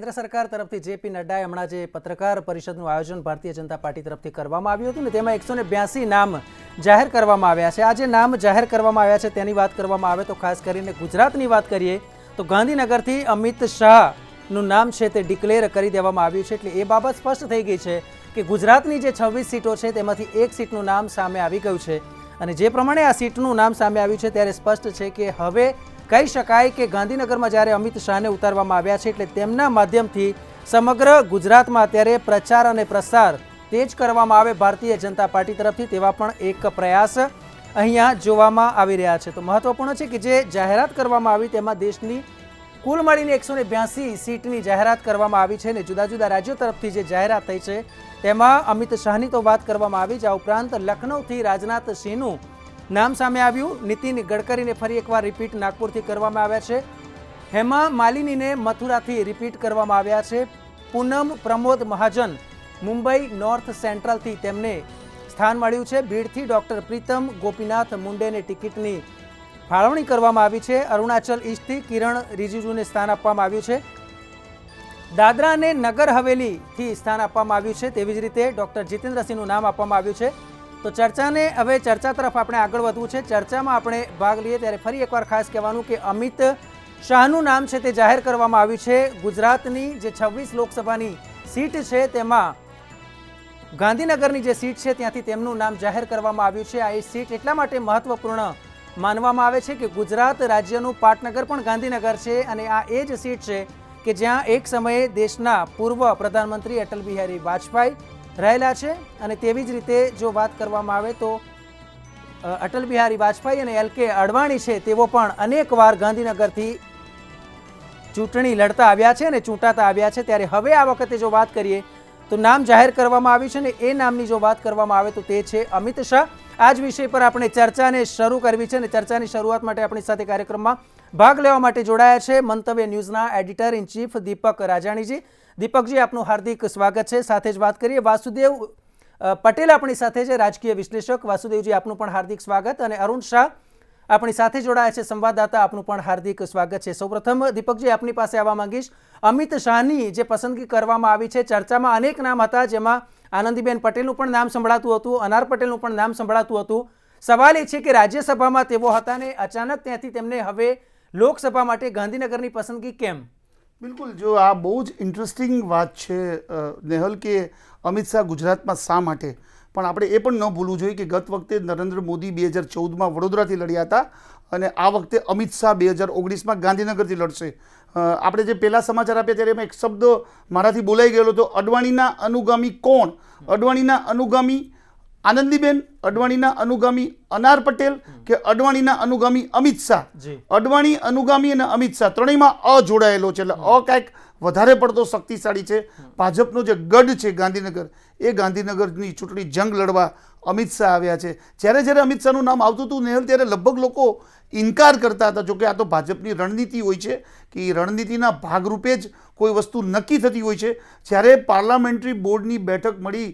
કેન્દ્ર સરકાર તરફથી જેપી નડ્ડાએ હમણાં જે પત્રકાર પરિષદનું આયોજન ભારતીય જનતા પાર્ટી તરફથી કરવામાં આવ્યું હતું ને તેમાં 182 નામ જાહેર કરવામાં આવ્યા છે। આ જે નામ જાહેર કરવામાં આવ્યા છે તેની વાત કરવામાં આવે તો ખાસ કરીને ગુજરાતની વાત કરીએ તો ગાંધીનગરથી અમિત શાહનું નામ છે તે ડિક્લેર કરી દેવામાં આવ્યું છે। એટલે એ બાબત સ્પષ્ટ થઈ ગઈ છે કે ગુજરાતની જે 26 સીટો છે તેમાંથી એક સીટનું નામ સામે આવી ગયું છે અને જે પ્રમાણે આ સીટનું નામ સામે આવ્યું છે ત્યારે સ્પષ્ટ છે કે હવે કહી શકાય કે ગાંધીનગરમાં જ્યારે અમિત શાહને ઉતારવામાં આવ્યા છે એટલે તેમના માધ્યમથી સમગ્ર ગુજરાતમાં અત્યારે પ્રચાર અને પ્રસાર તેજ કરવામાં આવે ભારતીય જનતા પાર્ટી તરફથી તેવા પણ એક પ્રયાસ અહીંયા જોવામાં આવી રહ્યા છે। તો મહત્વપૂર્ણ છે કે જે જાહેરાત કરવામાં આવી તેમાં દેશની કુલ મળીને 182 સીટની જાહેરાત કરવામાં આવી છે અને જુદા જુદા રાજ્યો તરફથી જે જાહેરાત થઈ છે તેમાં અમિત શાહની તો વાત કરવામાં આવી જ, આ ઉપરાંત લખનૌથી રાજનાથ સિંહનું નામ સામે આવ્યું, નીતિન ગડકરીને ફરી એકવાર રિપીટ નાગપુરથી કરવામાં આવ્યા છે, હેમા માલિનીને મથુરાથી રિપીટ કરવામાં આવ્યા છે, પૂનમ પ્રમોદ મહાજન મુંબઈ નોર્થ સેન્ટ્રલથી તેમને સ્થાન મળ્યું છે, ભીડથી ડોક્ટર પ્રીતમ ગોપીનાથ મુંડેને ટિકિટની ફાળવણી કરવામાં આવી છે, અરુણાચલ ઈસ્ટથી કિરણ રિજિજુને સ્થાન આપવામાં આવ્યું છે, દાદરા અને નગર હવેલીથી સ્થાન આપવામાં આવ્યું છે, તેવી જ રીતે ડોક્ટર જીતેન્દ્રસિંહનું નામ આપવામાં આવ્યું છે। તો ચર્ચાને હવે ચર્ચા તરફ આપણે આગળ વધવું છે। ચર્ચામાં આપણે ભાગ લઈએ ત્યારે ફરી એકવાર ખાસ કહેવાનું કે અમિત શાહનું નામ છે તે જાહેર કરવામાં આવ્યું છે। ગુજરાતની જે 26 લોકસભાની સીટ છે તેમાં ગાંધીનગરની જે સીટ છે ત્યાંથી તેમનું નામ જાહેર કરવામાં આવ્યું છે। આ સીટ એટલા માટે મહત્વપૂર્ણ માનવામાં આવે છે કે ગુજરાત રાજ્યનું પાટનગર પણ ગાંધીનગર છે અને આ એ જ સીટ છે કે જ્યાં એક સમયે દેશના પૂર્વ પ્રધાનમંત્રી અટલ બિહારી વાજપેયી રહેલા છે અને તેવી જ રીતે જો વાત કરવામાં આવે તો અટલ બિહારી વાજપેયી અને LK અડવાણી છે તેઓ પણ અનેકવાર ગાંધીનગરથી ચૂંટણી લડતા આવ્યા છે અને ચૂંટાતા આવ્યા છે। ત્યારે હવે આ વખતે જો વાત કરીએ તો નામ જાહેર કરવામાં આવ્યું છે ને એ નામની જો વાત કરવામાં આવે તો તે છે અમિત શાહ। આ જ વિષય પર આપણે ચર્ચાને શરૂ કરવી છે અને ચર્ચાની શરૂઆત માટે આપણી સાથે કાર્યક્રમમાં ભાગ લેવા માટે જોડાયા છે મંતવ્ય ન્યૂઝના એડિટર ઇન ચીફ દીપક રાજાણીજી। દીપકજી, આપનું હાર્દિક સ્વાગત છે। સાથે જ વાત કરીએ વાસુદેવ પટેલ આપણી સાથે છે, રાજકીય વિશ્લેષક। વાસુદેવજી, આપનું પણ હાર્દિક સ્વાગત। અને અરુણ શાહ આપણી સાથે જોડાયા છે, સંવાદદાતા, આપનું પણ હાર્દિક સ્વાગત છે। સૌપ્રથમ દીપકજી, આપની પાસે આવવા માંગીશ। અમિત શાહની જે પસંદગી કરવામાં આવી છે, ચર્ચામાં અનેક નામ હતા જેમાં આનંદીબેન પટેલનું પણ નામ સંભળાતું હતું, અનાર પટેલનું પણ નામ સંભળાતું હતું। સવાલ એ છે કે રાજ્યસભામાં તેઓ હતા ને અચાનક ત્યાંથી તેમને હવે લોકસભા માટે ગાંધીનગરની પસંદગી કેમ? બિલકુલ, જો આ બહુ જ ઇન્ટરેસ્ટિંગ વાત છે નેહલ કે અમિત શાહ ગુજરાતમાં શા માટે, પણ આપણે એ પણ ન ભૂલવું જોઈએ કે ગત વખતે નરેન્દ્ર મોદી 2014માં વડોદરાથી લડ્યા હતા અને આ વખતે અમિત શાહ 2019માં ગાંધીનગરથી લડશે। આપણે જે પહેલા સમાચાર આપ્યા ત્યારે એમાં એક શબ્દ મારાથી બોલાઈ ગયેલો હતો, અડવાણીના અનુગામી કોણ? અડવાણીના અનુગામી આનંદીબેન, અડવાણીના અનુગામી અનાર પટેલ કે અડવાણીના અનુગામી અમિત શાહ? અડવાણી, અનુગામી અને અમિત શાહ ત્રણેયમાં અ જોડાયેલો છે, એટલે અ કાંઈક વધારે પડતો શક્તિશાળી છે। ભાજપનો જે ગઢ છે ગાંધીનગર, એ ગાંધીનગરની ચૂંટણી જંગ લડવા અમિત શાહ આવ્યા છે। જ્યારે જ્યારે અમિત શાહનું નામ આવતું હતું નેહલ, ત્યારે લગભગ લોકો ઇનકાર કરતા હતા, જોકે આ તો ભાજપની રણનીતિ હોય છે કે એ રણનીતિના ભાગરૂપે જ કોઈ વસ્તુ નક્કી થતી હોય છે। જ્યારે પાર્લામેન્ટરી બોર્ડની બેઠક મળી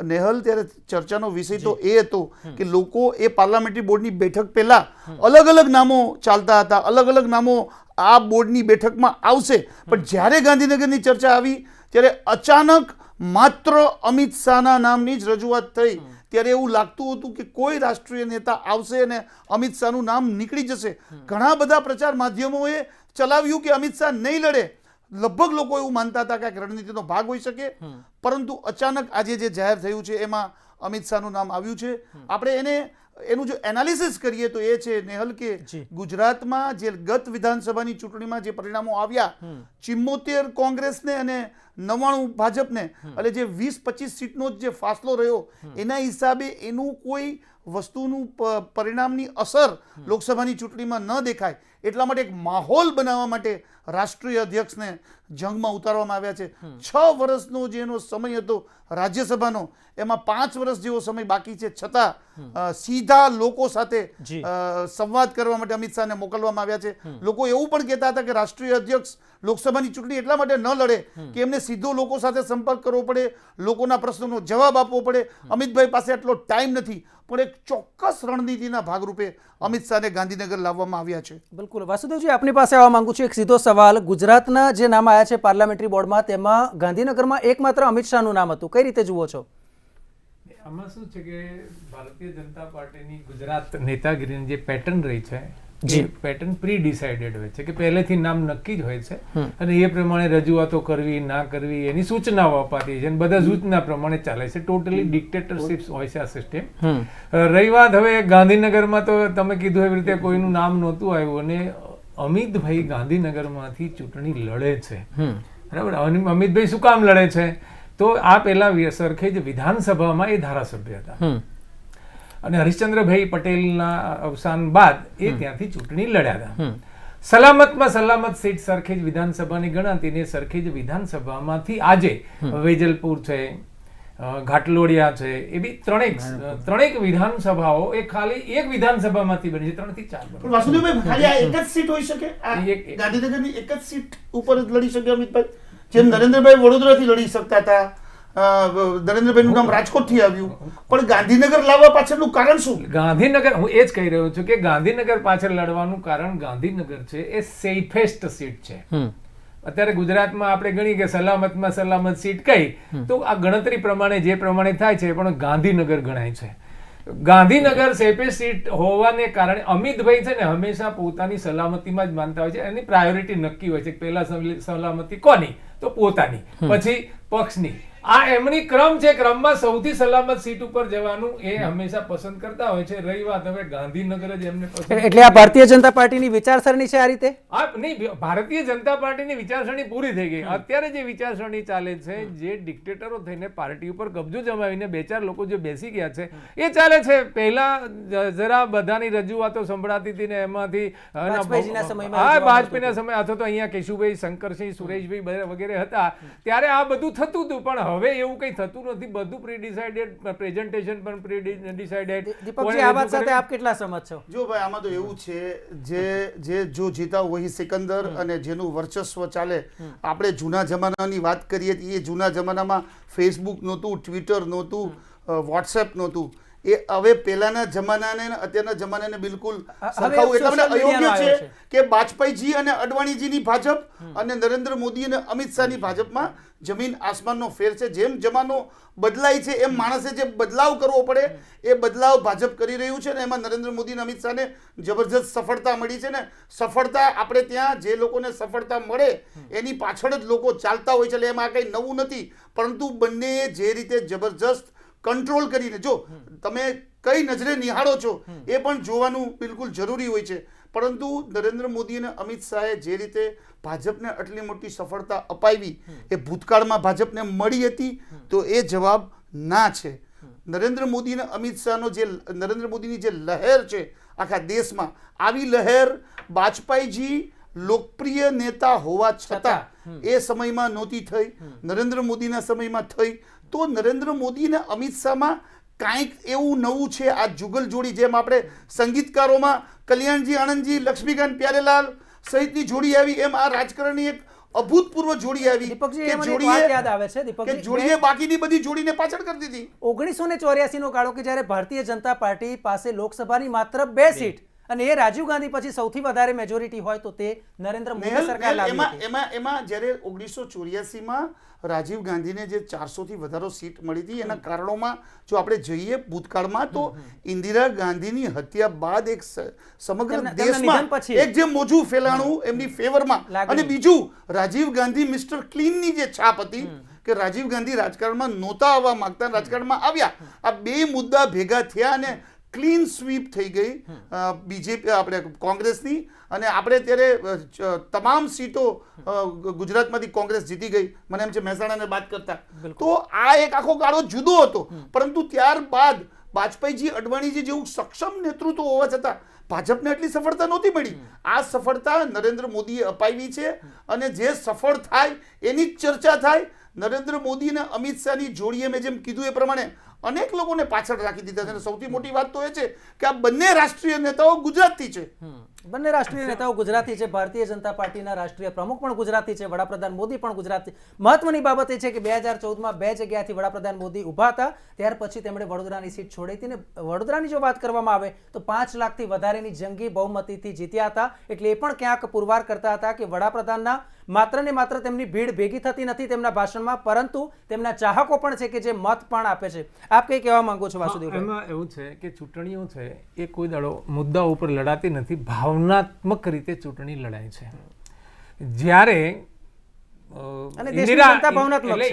નેહલ, ત્યારે ચર્ચાનો વિષય તો એ હતો કે લોકો એ પાર્લામેન્ટરી બોર્ડની બેઠક પહેલા અલગ અલગ નામો ચાલતા હતા, અલગ અલગ નામો આ બોર્ડની બેઠકમાં આવશે, પણ જ્યારે ગાંધીનગરની ચર્ચા આવી ત્યારે અચાનક માત્ર અમિત શાહના નામની જ રજૂઆત થઈ। ત્યારે એવું લાગતું હતું કે કોઈ રાષ્ટ્રીય નેતા આવશે અને અમિત શાહનું નામ નીકળી જશે। ઘણા બધા પ્રચાર માધ્યમોએ ચલાવ્યું કે અમિત શાહ નહીં લડે, લગભગ લોકો એવું માનતા હતા કે રણનીતિનો ભાગ હોઈ શકે, પરંતુ અચાનક આજે જે જાહેર થયું છે એમાં અમિત શાહનું નામ આવ્યું છે। આપણે એનું જો એનાલિસિસ કરીએ તો એ છે નેહલ કે ગુજરાતમાં જે ગત વિધાનસભાની ચૂંટણીમાં જે પરિણામો આવ્યા, 74 કોંગ્રેસને અને 99 ભાજપને, એટલે જે 20-25 સીટનો જે ફાસલો રહ્યો એના હિસાબે એનું કોઈ વસ્તુનું પરિણામની અસર લોકસભાની ચૂંટણીમાં ન દેખાય એટલા માટે એક માહોલ બનાવવા માટે રાષ્ટ્રીય અધ્યક્ષને જંગમાં ઉતારવામાં આવ્યા છે। 6 વર્ષનો જેનો સમય હતો રાજ્યસભાનો, એમાં 5 વર્ષ જેવો સમય બાકી છે, છતાં સીધા લોકો સાથે સંવાદ કરવા માટે અમિત શાહને મોકલવામાં આવ્યા છે। લોકો એવું પણ કહેતા હતા કે રાષ્ટ્રીય અધ્યક્ષ લોકસભાની ચૂંટણી એટલા માટે ન લડે કે એમને સીધો લોકો સાથે સંપર્ક કરવો પડે, લોકોના પ્રશ્નોનો જવાબ આપવો પડે, અમિતભાઈ પાસે આટલો ટાઈમ નથી, પણ એક ચોક્કસ રણનીતિના ભાગરૂપે અમિત શાહને ગાંધીનગર લાવવામાં આવ્યા છે। બિલકુલ વાસુદેવજી, આપની પાસે આવવા માંગુ છું। એક સીધો સવાલ સવાલ, ગુજરાતના જે નામ આવ્યા છે પાર્લામેન્ટરી બોર્ડમાં તેમાં ગાંધીનગરમાં એકમાત્ર અમિત શાહનું નામ હતું, કઈ રીતે જુઓ છો? આમાં શું છે કે ભારતીય જનતા પાર્ટીની ગુજરાત નેતાગીરીની જે પેટર્ન રહી છે જી. એ પેટર્ન પ્રી ડિસાઇડેડ હોય છે કે પહેલેથી નામ નક્કી જ હોય છે અને એ પ્રમાણે રજૂઆતો કરવી ના કરવી એની સૂચનાઓ અપાતી છે અને બધા સૂચના પ્રમાણે ચાલે છે. ટોટલી ડિક્ટેટરશિપ હોય છે આ સિસ્ટમ. રહી વાત હવે ગાંધીનગરમાં, તો તમે કીધું એવી રીતે કોઈનું નામ નહોતું આવ્યું અને અમિતભાઈ ગાંધીનગરમાંથી ચૂંટણી લડે છે. બરાબર. અમિતભાઈ શું કામ લડે છે? તો આ પહેલા સરખેજ વિધાનસભામાં એ ધારાસભ્ય હતા અને હરિશ્ચંદ્રભાઈ પટેલના અવસાન બાદ એ ત્યાંથી ચૂંટણી લડ્યા હતા. સલામતમાં સલામત સીટ સરખેજ વિધાનસભાની ગણાતી ને સરખેજ વિધાનસભામાંથી આજે વેજલપુર છે, ઘાટલોડિયા છે, એ બી ત્રણેક વિધાનસભાઓ એ ખાલી એક વિધાનસભામાંથી બની છે, 3 થી 4. પણ વાસુદેવભાઈ, ખાલી આ એક જ સીટ હોઈ શકે? આ ગાંધીનગરની એક જ સીટ ઉપર જ લડી શકે અમિતભાઈ? જેમ નરેન્દ્રભાઈ વડોદરાથી લડી શકતા હતા, નરેન્દ્રભાઈનું નામ રાજકોટથી આવ્યું, પણ ગાંધીનગર લાવવા પાછળનું કારણ શું? ગાંધીનગર, હું એ જ કહી રહ્યો છું કે ગાંધીનગર પાછળ લડવાનું કારણ ગાંધીનગર છે એ સેફેસ્ટ સીટ છે. અત્યારે ગુજરાતમાં આપણે ગણી કે સલામતમાં સલામત સીટ કઈ, તો આ ગણતરી પ્રમાણે જે પ્રમાણે થાય છે પણ ગાંધીનગર ગણાય છે. ગાંધીનગર સેફેસ્ટ સીટ હોવાને કારણે અમિતભાઈ છે ને હંમેશા પોતાની સલામતીમાં જ માનતા હોય છે. એની પ્રાયોરિટી નક્કી હોય છે. પહેલા સલામતી કોની? તો પોતાની, પછી પક્ષની. આ એમની ક્રમ છે. ક્રમમાં સૌથી સલામત સીટ ઉપર જવાનું એ હંમેશા પસંદ કરતા હોય છે. રહી વાત હવે ગાંધીનગર જ એમને પસંદ. એટલે આ ભારતીય જનતા પાર્ટીની વિચારસરણી છે આ રીતે? નહીં, ભારતીય જનતા પાર્ટીની વિચારસરણી પૂરી થઈ ગઈ. અત્યારે જે વિચારસરણી ચાલે છે, જે ડિક્ટેટરો થઈને પાર્ટી ઉપર કબજો જમાવીને 2-4 લોકો જે બેસી ગયા છે એ ચાલે છે. પહેલા જરા બધાની રજૂઆતો સંભળાતી હતી ને એમાંથી વાજપેયીના સમયમાં વાજપેયીના સમય અથવા તો અહીંયા કેશુભાઈ, શંકરસિંહ, સુરેશભાઈ વગેરે હતા ત્યારે આ બધું થતું હતું. પણ હવે એવું કંઈ થતું નથી. બધું પ્રી ડિસાઇડેડ, પ્રેઝન્ટેશન પણ પ્રી ડિસાઇડેડ. દીપકજી, આ વાત સાથે આપ કેટલા સહમત છો? જો ભાઈ, આમાં તો એવું છે, જે જો જીતા વહી સિકંદર અને જેનું વર્ચસ્વ ચાલે. આપણે જૂના જમાનાની વાત કરીએ તો એ જૂના જમાનામાં ફેસબુક નહોતું, ટ્વિટર નહોતું, વોટ્સએપ નહોતું. એ હવે પહેલાના જમાનાને અત્યારના જમાનાને બિલકુલ સરખાવું એટલા માટે અયોગ્ય છે કે વાજપેયીજી અને અડવાણીજીની ભાજપ અને નરેન્દ્ર મોદી અને અમિત શાહની ભાજપમાં જમીન આસમાનનો ફેર છે. જેમ જમાનો બદલાય છે એમ માણસે જે બદલાવ કરવો પડે એ બદલાવ ભાજપ કરી રહ્યું છે ને એમાં નરેન્દ્ર મોદી અને અમિત શાહને જબરજસ્ત સફળતા મળી છે. ને સફળતા આપણે ત્યાં જે લોકોને સફળતા મળે એની પાછળ જ લોકો ચાલતા હોય છે. એટલે એમાં કંઈ નવું નથી. પરંતુ બંનેએ જે રીતે જબરજસ્ત કંટ્રોલ કરીને, જો તમે કઈ નજરે નિહાળો છો એ પણ જોવાનું બિલકુલ જરૂરી હોય છે. પરંતુ નરેન્દ્ર મોદી અને અમિત શાહે જે રીતે ભાજપને આટલી મોટી સફળતા અપાવી એ ભૂતકાળમાં ભાજપને મળી હતી, તો એ જવાબ ના છે. નરેન્દ્ર મોદી અને અમિત શાહનો જે નરેન્દ્ર મોદીની જે લહેર છે આખા દેશમાં, આવી લહેર વાજપેયીજી લોકપ્રિય નેતા હોવા છતાં એ સમયમાં નહોતી થઈ, નરેન્દ્ર મોદીના સમયમાં થઈ. તો નરેન્દ્ર મોદી અને અમિત શાહમાં કાંઈક એવું નવું છે. આ જુગલ જોડી, જેમ આપણે સંગીતકારોમાં કલ્યાણજી આણંદજી, લક્ષ્મીકાંત પ્યારેલાલ સહિતની જોડી આવી, એમ આ રાજકારણની એક અભૂતપૂર્વ જોડી આવી કે જોડીએ બાકીની બધી જોડીને પાછળ કરી દીધી. 1984 નો ગાળો કે જ્યારે ભારતીય જનતા પાર્ટી પાસે લોકસભાની માત્ર 2 સીટ અને એ રાજીવ ગાંધી પછી સૌથી વધારે મેજોરિટી હોય તો તે નરેન્દ્ર મોદી સરકાર લાવી હતી. એમાં જ્યારે 1984માં રાજીવ ગાંધીને જે 400 થી વધારે સીટ મળી હતી, એના કારણોમાં જો આપણે જોઈએ ભૂતકાળમાં, તો ઇન્દિરા ગાંધીની હત્યા બાદ એક સમગ્ર દેશમાં એક જે મોજું ફેલાણું એમની ફેવરમાં, અને બીજું રાજીવ ગાંધી મિસ્ટર ક્લીનની જે છાપ હતી કે રાજીવ ગાંધી રાજકારણમાં નહોતા આવવા માંગતા, રાજકારણમાં આવ્યા. આ બે મુદ્દા ભેગા થયા અને ક્લીન સ્વીપ થઈ ગઈ બીજેપી, આપણે કોંગ્રેસની. અને આપણે ત્યારે તમામ સીટો ગુજરાતમાંથી કોંગ્રેસ જીતી ગઈ, મને એમ છે મહેસાણાને બાદ કરતા. તો આ એક આખો ગાળો જુદો હતો. પરંતુ ત્યારબાદ વાજપેયીજી, અડવાણીજી જેવું સક્ષમ નેતૃત્વ હોવા છતાં ભાજપને એટલી સફળતા નહોતી મળી. આ સફળતા નરેન્દ્ર મોદીએ અપાવી છે અને જે સફળ થાય એની જ ચર્ચા થાય. નરેન્દ્ર મોદી અને અમિત શાહની જોડીએ મેં જેમ કીધું એ પ્રમાણે અનેક લોકોને પાછળ રાખી દીધા છે અને સૌથી મોટી વાત તો એ છે કે આ બંને રાષ્ટ્રીય નેતાઓ ગુજરાતથી છે. બંને રાષ્ટ્રીય નેતાઓ ગુજરાતી છે. ભારતીય જનતા પાર્ટીના રાષ્ટ્રીય પ્રમુખ પણ ગુજરાતી છે. વડાપ્રધાન મોદી પણ ગુજરાતી. મહત્વની બાબત એ છે કે 2014માં 2 જગ્યાથી વડાપ્રધાન મોદી ઊભા હતા, ત્યાર પછી તેમણે વડોદરાની સીટ છોડી હતી. ને વડોદરાની જો વાત કરવામાં આવે તો 5 લાખથી વધારેની જંગી બહુમતીથી જીત્યા હતા. એટલે એ પણ ક્યાંક પુરવાર કરતા હતા કે વડાપ્રધાનના માત્ર ને માત્ર તેમની ભીડ ભેગી થતી નથી તેમના ભાષણમાં, પરંતુ તેમના ચાહકો પણ છે કે જે મત પણ આપે છે. આપ કઈ કહેવા માંગો છો વાસુદેવભાઈ? એમાં એવું છે કે ચૂંટણીઓ છે એ કોઈ દાડો મુદ્દા ઉપર લડાતી નથી, ભાવનાત્મક રીતે ચૂંટણી લડાય છે. જ્યારે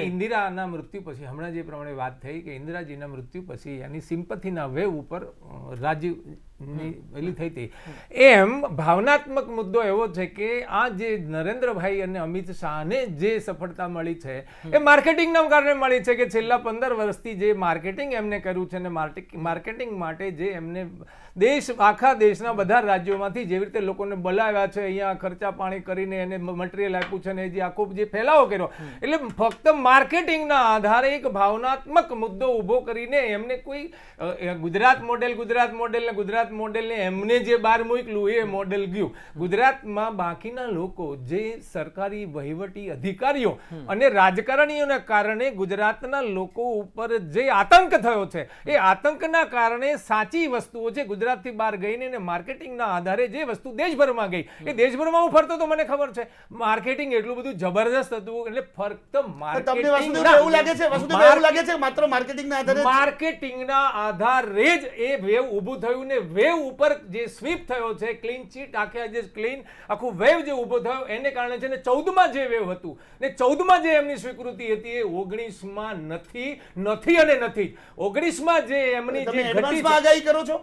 ઇન્દિરાના મૃત્યુ પછી, હમણાં જે પ્રમાણે વાત થઈ કે ઇન્દિરાજીના મૃત્યુ પછી એની સિમ્પથીના વેવ ઉપર રાજીવની પેલી થઈ હતી, એમ ભાવનાત્મક મુદ્દો એવો છે કે આ જે નરેન્દ્રભાઈ અને અમિત શાહને જે સફળતા મળી છે એ માર્કેટિંગના કારણે મળી છે કે છેલ્લા 15 વર્ષથી જે માર્કેટિંગ એમને કર્યું છે અને માર્કેટિંગ માટે જે એમને આખા દેશના બધા રાજ્યોમાંથી જેવી રીતે લોકોને બોલાવ્યા છે, અહીંયા ખર્ચા પાણી કરીને એને મટીરિયલ આપ્યું છે ને જે આખો જે ફેલાવો કર્યો, એટલે ફક્ત માર્કેટિંગના આધારે એક ભાવનાત્મક મુદ્દો ઊભો કરીને એમને કોઈ ગુજરાત મોડેલને એમને જે બહાર મૂક્યું એ મોડેલ ગયું. ગુજરાતમાં બાકીના લોકો જે સરકારી વહીવટી અધિકારીઓ અને રાજકારણીઓના કારણે ગુજરાતના લોકો ઉપર જે આતંક થયો છે એ આતંકના કારણે સાચી વસ્તુઓ છે ગુજરાતથી બહાર ગઈને માર્કેટિંગના આધારે જે વસ્તુ દેશભરમાં ગઈ, એ દેશભરમાં હું ફરતો તો મને ખબર છે માર્કેટિંગ એટલું બધું જબરદસ્ત હતું. એટલે ફક્ત માર્કેટિંગના આધારે જ એ વેવ ઊભું થયું ને વેવ ઉપર જે સ્વીપ થયો છે, ક્લીન ચીટ આખું વેવ જે ઊભો થયો એને કારણે છે ને 14માં જે વેવ હતું ને 14માં જે એમની સ્વીકૃતિ હતી એ 19માં નથી. 19માં જે એમની જે આગાહી કરો છો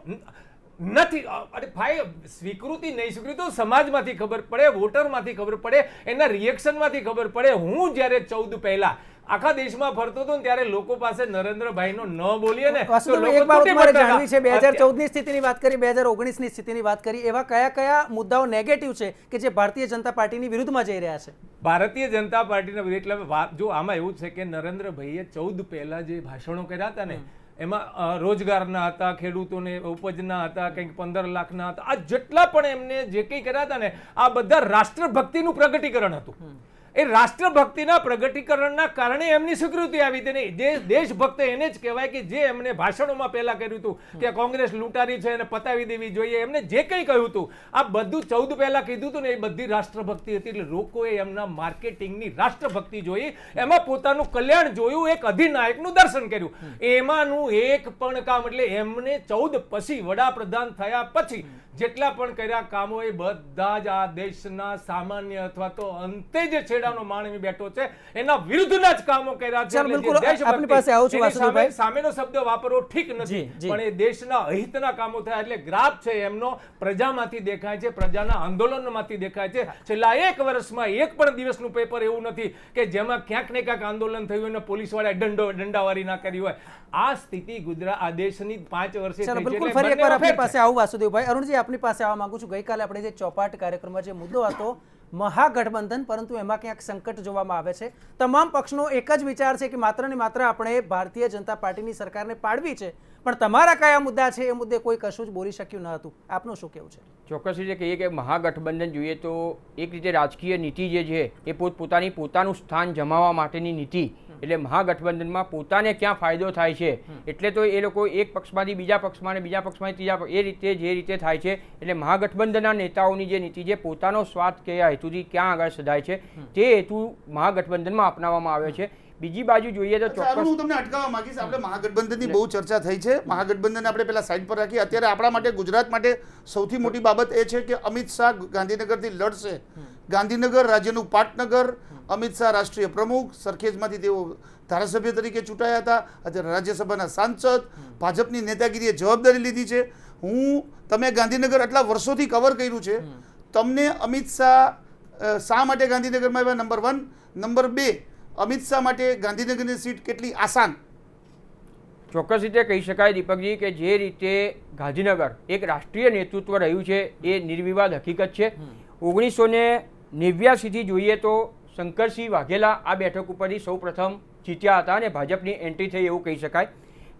નથી. અરે ભાઈ, સ્વીકૃતિ નહીં સ્વીકૃતિ તો સમાજમાંથી ખબર પડે, વોટરમાંથી ખબર પડે, એના રિએક્શનમાંથી ખબર પડે. હું જ્યારે 14 પહેલા આખા દેશમાં ફરતો હતો ત્યારે લોકો પાસે નરેન્દ્રભાઈનો ન બોલીએ ને તો એક બાબત મારે જાણવી છે. 2014ની સ્થિતિની વાત કરી, 2019ની સ્થિતિની વાત કરી, એવા કયા કયા મુદ્દાઓ નેગેટિવ છે કે જે ભારતીય જનતા પાર્ટીની વિરુદ્ધમાં જઈ રહ્યા છે? ભારતીય જનતા પાર્ટીના વિરુદ્ધ એટલે જો આમાં એવું છે કે નરેન્દ્રભાઈએ 14 પહેલા જે ભાષણો કર્યા હતા ને એમાં રોજગારના હતા, ખેડૂતોને ઉપજના હતા, કંઈક 15 લાખના હતા, આ જેટલા પણ એમને જે કંઈ કર્યા હતા ને આ બધા રાષ્ટ્રભક્તિનું પ્રગટીકરણ હતું. એ રાષ્ટ્રભક્તિના પ્રગટીકરણના કારણે એમની સ્વીકૃતિ આવી હતી. જે દેશભક્ત એને જ કહેવાય કે જે એમને ભાષણોમાં પહેલા કર્યું હતું કે કોંગ્રેસ લૂંટારી છે અને પતાવી દેવી જોઈએ, એમને જે કંઈ કહ્યું હતું આ બધું 14 પહેલા કીધું હતું ને એ બધી રાષ્ટ્રભક્તિ હતી. એટલે લોકોએ એમના માર્કેટિંગની રાષ્ટ્રભક્તિ જોઈ, એમાં પોતાનું કલ્યાણ જોયું, એક અધિનાયકનું દર્શન કર્યું. એમાંનું એક પણ કામ એટલે એમને 14 પછી વડાપ્રધાન થયા પછી જેટલા પણ કર્યા કામો એ બધા જ આ દેશના સામાન્ય અથવા તો અંતે જે છેડાનો માણસ બેઠો છે એના વિરુદ્ધના જ કામો કર્યા છે. આપની પાસે આવું છું વાસુદેવભાઈ. સામેનો શબ્દ વાપરવો ઠીક નથી, પણ એ દેશના અહિતના કામો થયા. એટલે ગ્રાફ છે એમનો પ્રજામાંથી દેખાય છે, પ્રજાના આંદોલનમાંથી દેખાય છે. છેલ્લા 1 વર્ષમાં એક પણ દિવસનું પેપર એવું નથી કે જેમાં ક્યાંક ને ક્યાંક આંદોલન થયું અને પોલીસવાળાએ દંડાવારી ના કરી હોય. આ સ્થિતિ ગુજરાત આ દેશની 5 વર્ષે થઈ છે. બિલકુલ ફરી એકવાર આપની પાસે આવું વાસુદેવભાઈ. અરુણજી, આપની પાસે આવવા માંગુ છું. ગઈકાલે આપણે જે ચોપાટ કાર્યક્રમમાં જે મુદ્દો હતો મહાગઠબંધન, પરંતુ એમાં ક્યાંક સંકટ જોવામાં આવે છે. તમામ પક્ષનો એક જ વિચાર છે કે માત્ર ને માત્ર આપણે ભારતીય જનતા પાર્ટીની સરકારને પાડવી છે, પણ તમારા કયા મુદ્દા છે એ મુદ્દે કોઈ કશું જ બોલી શક્યું ન હતું. આપનું શું કહેવું છે? ચોક્કસ રીતે કહીએ કે મહાગઠબંધન જોઈએ તો એક રીતે રાજકીય નીતિ જે છે એ પોતાનું સ્થાન જમાવવા માટેની નીતિ. એટલે મહાગઠબંધનમાં પોતાને ક્યાં ફાયદો થાય છે એટલે તો એ લોકો એક પક્ષમાંથી બીજા પક્ષમાં અને બીજા પક્ષમાંથી ત્રીજા એ રીતે જે રીતે થાય છે. એટલે મહાગઠબંધનના નેતાઓની જે નીતિ છે પોતાનો સ્વાર્થ કયા હેતુથી ક્યાં આગળ સધાય છે તે હેતુ મહાગઠબંધનમાં અપનાવવામાં આવ્યો છે. બીજી બાજુ જોઈએ તો ચોક્કસ હું તમને અટકાવવા માંગીશ. આપણે મહાગઠબંધનની બહુ ચર્ચા થઈ છે. મહાગઠબંધન આપણે પેલા સાઈડ પર રાખીએ. અત્યારે આપણા માટે, ગુજરાત માટે સૌથી મોટી બાબત એ છે કે અમિત શાહ ગાંધીનગરથી લડશે. ગાંધીનગર રાજ્યનું પાટનગર. અમિત શાહ રાષ્ટ્રીય પ્રમુખ, સરખેજમાંથી તેઓ ધારાસભ્ય તરીકે ચૂંટાયા હતા, અત્યારે રાજ્યસભાના સાંસદ. ભાજપની નેતાગીરીએ જવાબદારી લીધી છે. તમે ગાંધીનગર આટલા વર્ષોથી કવર કર્યું છે, તમને અમિત શાહ શા માટે ગાંધીનગરમાં આવ્યા? નંબર 1. નંબર 2, અમિત શાહ માટે ગાંધીનગરની સીટ કેટલી આસાન? ચોક્કસ રીતે કહી શકાય દીપકજી કે જે રીતે ગાંધીનગર એક રાષ્ટ્રીય નેતૃત્વ રહ્યું છે એ નિર્વિવાદ હકીકત છે. 1989થી જોઈએ તો શંકરસિંહ વાઘેલા આ બેઠક ઉપરથી સૌ પ્રથમ જીત્યા હતા અને ભાજપની એન્ટ્રી થઈ એવું કહી શકાય.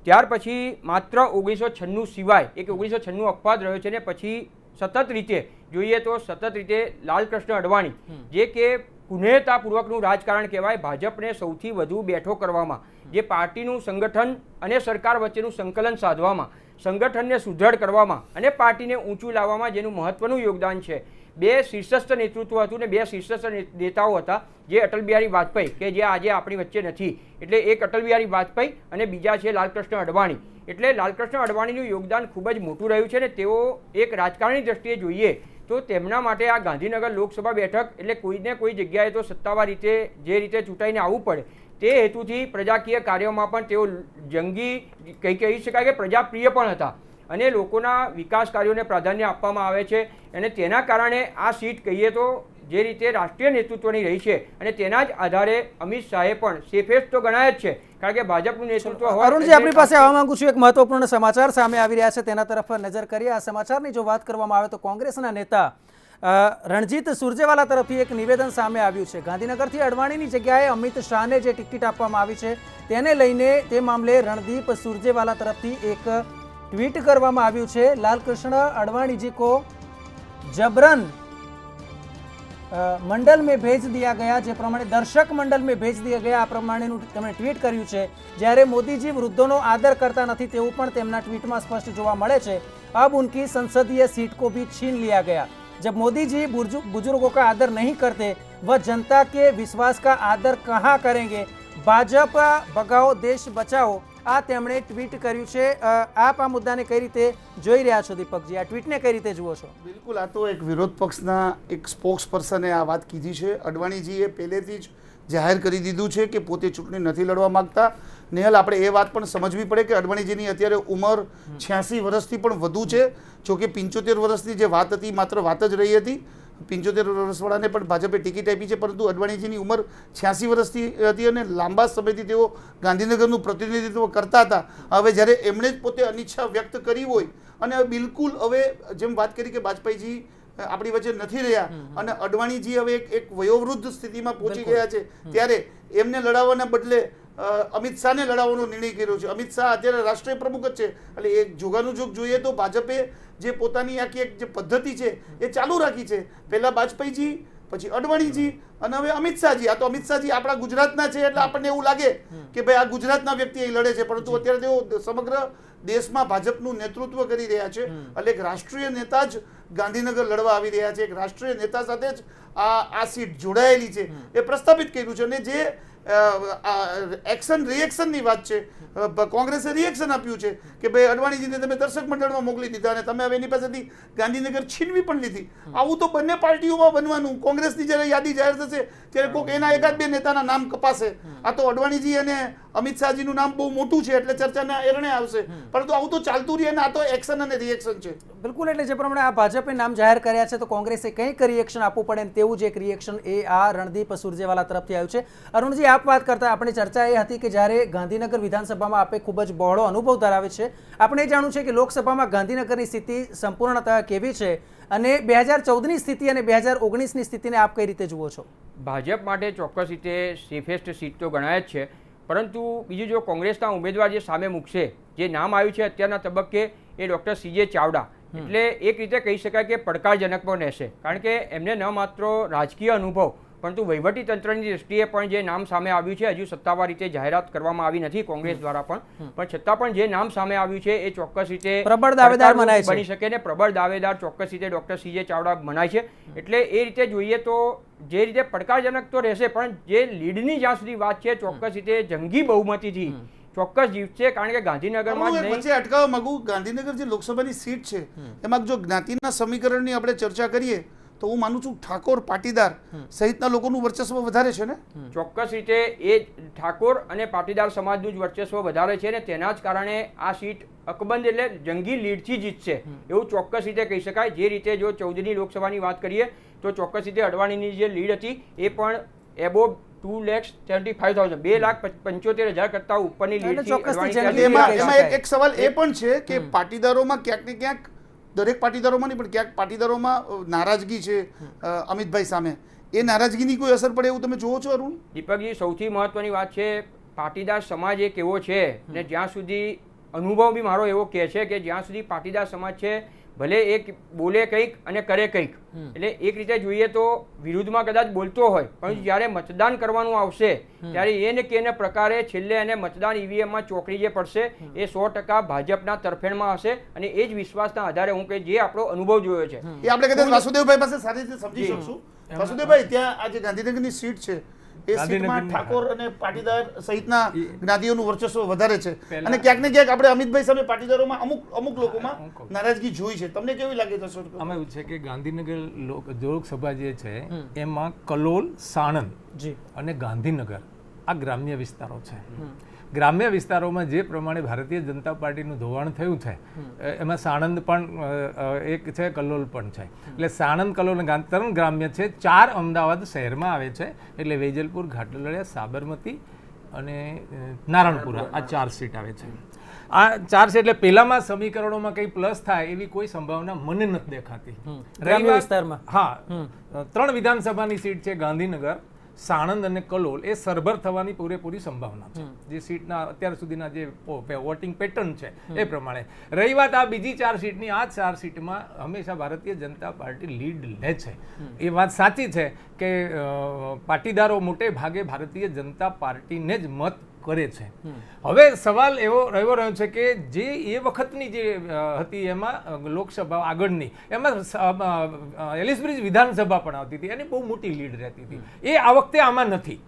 ત્યાર પછી માત્ર 1996 સિવાય એક 1996 અપવાદ રહ્યો છે ને પછી સતત રીતે જોઈએ તો સતત રીતે લાલકૃષ્ણ અડવાણી જે કે કુનેહતાપૂર્વકનું રાજકારણ કહેવાય, ભાજપને સૌથી વધુ બેઠો કરવામાં, જે પાર્ટીનું સંગઠન અને સરકાર વચ્ચેનું સંકલન સાધવામાં, સંગઠનને સુદૃઢ કરવામાં અને પાર્ટીને ઊંચું લાવવામાં જેનું મહત્વનું યોગદાન છે. બે શીર્ષસ્થ નેતૃત્વ હતું ને બે શીર્ષસ્થ નેતાઓ હતા જે અટલ બિહારી વાજપેયી કે જે આજે આપણી વચ્ચે નથી. એટલે એક અટલ બિહારી વાજપેયી અને બીજા છે લાલકૃષ્ણ અડવાણી. એટલે લાલકૃષ્ણ અડવાણીનું યોગદાન ખૂબ જ મોટું રહ્યું છે ને તેઓ એક રાજકારણની દ્રષ્ટિએ જોઈએ તો તેમના માટે આ ગાંધીનગર લોકસભા બેઠક એટલે કોઈને કોઈ જગ્યાએ તો સત્તાવાર રીતે જે રીતે ચૂંટાઈને આવવું પડે તે હેતુથી પ્રજાકીય કાર્યોમાં પણ તેઓ જંગી કહી શકાય કે પ્રજાપ્રિય પણ હતા અને લોકોના વિકાસ કાર્યોને પ્રાધાન્ય આપવામાં આવે છે અને તેના કારણે આ સીટ કહીએ તો જે રીતે રાષ્ટ્રીય નેતૃત્વની રહી છે અને તેના જ આધારે અમિત શાહે પણ સેફેસ્ટ તો ગણાય જ છે કારણ કે ભાજપનું નેતૃત્વ હોય. અરુણજી, આપણી પાસે આવવા માંગુ છું. એક મહત્વપૂર્ણ સમાચાર સામે આવી રહ્યા છે તેના તરફ નજર કરીએ. આ સમાચારની જો વાત કરવામાં આવે તો કોંગ્રેસના નેતા રણજીત સુરજેવાલા તરફથી એક નિવેદન સામે આવ્યું છે. ગાંધીનગરથી અડવાણીની જગ્યાએ અમિત શાહને જે ટિકિટ આપવામાં આવી છે તેને લઈને તે મામલે રણદીપ સુરજેવાલા તરફથી એક ट्वीट કરવામાં આવ્યું છે. लालकृष्ण अडवाणी जी को जबरन मंडल में भेज दिया गया, જે પ્રમાણે દર્શક મંડળ में भेज दिया गया આ પ્રમાણેનું તેમણે ટ્વીટ કર્યું છે. જ્યારે મોદીજી વૃદ્ધોનો આદર કરતા નથી તેવું પણ તેમના ટ્વીટમાં સ્પષ્ટ જોવા મળે છે. अब उनकी संसदीय सीट को भी छीन लिया गया. जब मोदी जी बुजुर्गों का आदर नहीं करते वह जनता के विश्वास का आदर कहाँ करेंगे. भाजपा भगाओ देश बचाओ આ તેમણે ટ્વીટ કર્યું છે. આપ આ મુદ્દાને કઈ રીતે જોઈ રહ્યા છો દીપકજી? આ ટ્વીટને કઈ રીતે જુઓ છો? બિલકુલ, આ તો એક વિરોધ પક્ષના એક સ્પોક્સ પર્સને આ વાત કીધી છે. અડવાણીજીએ પહેલેથી જ જાહેર કરી દીધું છે કે પોતે ચૂંટણી નથી લડવા માંગતા. નેહલ, આપણે એ વાત પણ સમજવી પડે કે અડવાણીજીની અત્યારે ઉંમર 86 વર્ષથી પણ વધુ છે. જોકે 75 વર્ષની જે વાત હતી માત્ર વાત જ રહી હતી. 75 વર્ષવાળાને પણ ભાજપે ટિકિટ આપી છે, પરંતુ અડવાણીજીની ઉંમર 86 વર્ષથી હતી અને લાંબા સમયથી તેઓ ગાંધીનગરનું પ્રતિનિધિત્વ કરતા હતા. હવે જ્યારે એમણે જ પોતે અનિચ્છા વ્યક્ત કરી હોય અને બિલકુલ હવે જેમ વાત કરી કે વાજપેયીજી આપણી વચ્ચે નથી રહ્યા અને અડવાણીજી હવે એક વયોવૃદ્ધ સ્થિતિમાં પહોંચી ગયા છે, ત્યારે એમને લડાવવાના બદલે અમિત શાહને લડાવવાનો નિર્ણય કર્યો છે. અમિત શાહ અત્યારે રાષ્ટ્રીય પ્રમુખ જ છે. એટલે એક જોગાનું જોગ જોઈએ તો ભાજપે જે પોતાની આખી એક જે પદ્ધતિ છે એ ચાલુ રાખી છે. પહેલાં વાજપેયીજી, પછી અડવાણીજી અને હવે અમિત શાહજી. આ તો અમિત શાહજી આપણા ગુજરાતના છે એટલે આપણને એવું લાગે કે ભાઈ આ ગુજરાતના વ્યક્તિ અહીં લડે છે, પરંતુ અત્યારે તેઓ સમગ્ર દેશમાં ભાજપનું નેતૃત્વ કરી રહ્યા છે. એટલે એક રાષ્ટ્રીય નેતા જ ગાંધીનગર લડવા આવી રહ્યા છે. એક રાષ્ટ્રીય નેતા સાથે જ આ સીટ જોડાયેલી છે એ પ્રસ્થાપિત કર્યું છે. અને જે એક્શન રિએક્શનની વાત છે, કોંગ્રેસે રિએક્શન આપ્યું છે કે ભાઈ અડવાણીજીને તમે દર્શક મંડળમાં મોકલી દીધા અને તમે હવે એની પાસેથી ગાંધીનગર છીનવી પણ લીધી. આવું તો બંને પાર્ટીઓમાં બનવાનું. કોંગ્રેસની જ્યારે યાદી જાહેર થશે ત્યારે કોઈક એના એકાદ બે નેતાના નામ કપાશે. આ તો અડવાણીજી અને અમિત શાહજીનું નામ બહુ મોટું છે એટલે ચર્ચાના એરણે આવશે, પરંતુ આવું તો ચાલતું રહે ને આ તો એક્શન અને રિએક્શન છે. બિલકુલ, એટલે જે પ્રમાણે આ ભાજપે નામ જાહેર કર્યા છે તો કોંગ્રેસે કંઈક રિએક્શન આપવું પડે, તેવું જ એક રિએક્શન એ આ રણદીપ સુરજેવાલા તરફથી આવ્યું છે. અરુણજી, આપ વાત કરતા આપણી ચર્ચા એ હતી કે જ્યારે ગાંધીનગર વિધાનસભામાં આપે ખૂબ જ બહોળો અનુભવ ધરાવે છે. આપણે એ જાણવું છે કે લોકસભામાં ગાંધીનગરની સ્થિતિ સંપૂર્ણતઃ કેવી છે અને 2014ની સ્થિતિ અને 2019ની સ્થિતિને આપ કઈ રીતે જુઓ છો? ભાજપ માટે ચોક્કસ રીતે સેફેસ્ટ સીટ તો ગણાય જ છે, પરંતુ બીજું જો કોંગ્રેસના ઉમેદવાર જે સામે મૂકશે, જે નામ આવ્યું છે અત્યારના તબક્કે એ ડૉક્ટર CJ ચાવડા, એટલે એક રીતે કહી શકાય કે પડકારજનક પણ રહેશે. કારણ કે એમને ન માત્ર રાજકીય અનુભવ પરંતુ વહીવટી તંત્રની દૃષ્ટિએ પણ જે નામ સામે આવ્યું છે, હજુ સત્તાવાર રીતે જાહેરાત કરવામાં આવી નથી કોંગ્રેસ દ્વારા પણ છતાં પણ જે નામ સામે આવ્યું છે એ ચોક્કસ રીતે પ્રબળ દાવેદાર મનાય છે, બની શકે ને પ્રબળ દાવેદાર ચોક્કસ રીતે ડૉક્ટર CJ ચાવડા મનાય છે. એટલે એ રીતે જોઈએ તો જે રીતે પડકારજનક તો રહેશે, પણ જે લીડની જ્યાં સુધી વાત છે ચોક્કસ રીતે જંગી બહુમતીથી ચોક્કસ જીતશે. કારણ કે ગાંધીનગરમાં વચ્ચે અટકાવવા માંગુ, ગાંધીનગર જે લોકસભાની સીટ છે એમાં જો જ્ઞાતિના સમીકરણની આપણે ચર્ચા કરીએ તો હું માનું છું ઠાકોર પાટીદાર સહિતના લોકોનું વર્ચસ્વ વધારે છે ને. ચોક્કસ રીતે એ ઠાકોર અને પાટીદાર સમાજનું જ વર્ચસ્વ વધારે છે ને તેના જ કારણે આ સીટ અકબંધ એટલે જંગી લીડથી જીતશે એવું ચોક્કસ રીતે કહી શકાય. જે રીતે જો 14ની લોકસભાની વાત કરીએ તો ચોક્કસ રીતે અડવાણીની જે લીડ હતી એ પણ એબોવ 2,75,000 2,75,000 કરતા ઉપરની લીડ. એમાં એક સવાલ એ પણ છે કે પાટીદારોમાં ક્યાંક ને ક્યાંક, દરેક પાટીદારોમાં નહીં પણ ક્યાંક પાટીદારોમાં નારાજગી છે અમિતભાઈ સામે. એ નારાજગીની કોઈ અસર પડે એવું તમે જોવો છો અરુણ? દીપકજી, સૌથી મહત્વની વાત છે પાટીદાર સમાજ એ કેવો છે ને જ્યાં સુધી અનુભવ બી મારો એવો કહે છે કે જ્યાં સુધી પાટીદાર સમાજ છે ભલે એક બોલે કંઈક અને કરે કંઈક, એટલે એક રીતે જોઈએ તો વિરુદ્ધમાં કદાચ બોલતો હોય, પણ જ્યારે મતદાન કરવાનું આવશે ત્યારે એને કેને પ્રકારે છેલ્લે એને મતદાન ઈવીએમમાં ચોકડી જે પડશે એ 100% ભાજપના તરફેણમાં હશે. અને એ જ વિશ્વાસના આધારે હું કે જે આપણો અનુભવ જોયો છે એ આપણે કદાચ વાસુદેવભાઈ પાસે સારી રીતે સમજી શકશું. વાસુદેવભાઈ, ત્યાં આજે ગાંધીનગરની સીટ છે એ સીટમાં ઠાકોર અને પાટીદાર સહિતના જ્ઞાતિઓનું વર્ચસ્વ વધારે છે, અને ક્યાંક ને ક્યાંક આપણે અમિતભાઈ સામે પાટીદારોમાં અમુક લોકોમાં નારાજગી જોઈ છે. તમને કેવી લાગે છે? આમાં એવું છે કે ગાંધીનગર લોકસભા જે છે એમાં કલોલ, સાણંદ અને ગાંધીનગર આ ગ્રામ્ય વિસ્તારો છે. ગ્રામ્ય વિસ્તારોમાં જે પ્રમાણે ભારતીય જનતા પાર્ટીનું ધોવાણ થયું છે એમાં સાણંદ પણ એક છે, કલોલ પણ છે. એટલે સાણંદ, કલોલ અને ત્રણ ગ્રામ્ય છે. 4 અમદાવાદ શહેરમાં આવે છે, એટલે વેજલપુર, ઘાટલોડિયા, સાબરમતી અને નારણપુરા આ 4 સીટ આવે છે. આ 4 છે એટલે પહેલામાં સમીકરણોમાં કંઈ પ્લસ થાય એવી કોઈ સંભાવના મને નથી દેખાતી. ગ્રામ્ય વિસ્તારમાં હા, 3 વિધાનસભાની સીટ છે ગાંધીનગર, સાણંદ અને કલોલ, એ સરભર થવાની પૂરેપૂરી સંભાવના છે જે સીટના અત્યાર સુધીના જે વોટિંગ પેટર્ન છે એ પ્રમાણે. રહી વાત આ બીજી 4 સીટની, આ 4 સીટમાં હંમેશા ભારતીય જનતા પાર્ટી લીડ લે છે. એ વાત સાચી છે કે પાટીદારો મોટે ભાગે ભારતીય જનતા પાર્ટીને જ મત કરે છે. હવે સવાલ એવો રહ્યો છે કે જે એ વખતની જે હતી એમાં લોકસભા આગળની એમાં એલિસબ્રિજ વિધાનસભા પણ આવતી હતી, એની બહુ મોટી લીડ રહેતી હતી. એ આ વખતે આમાં નથી.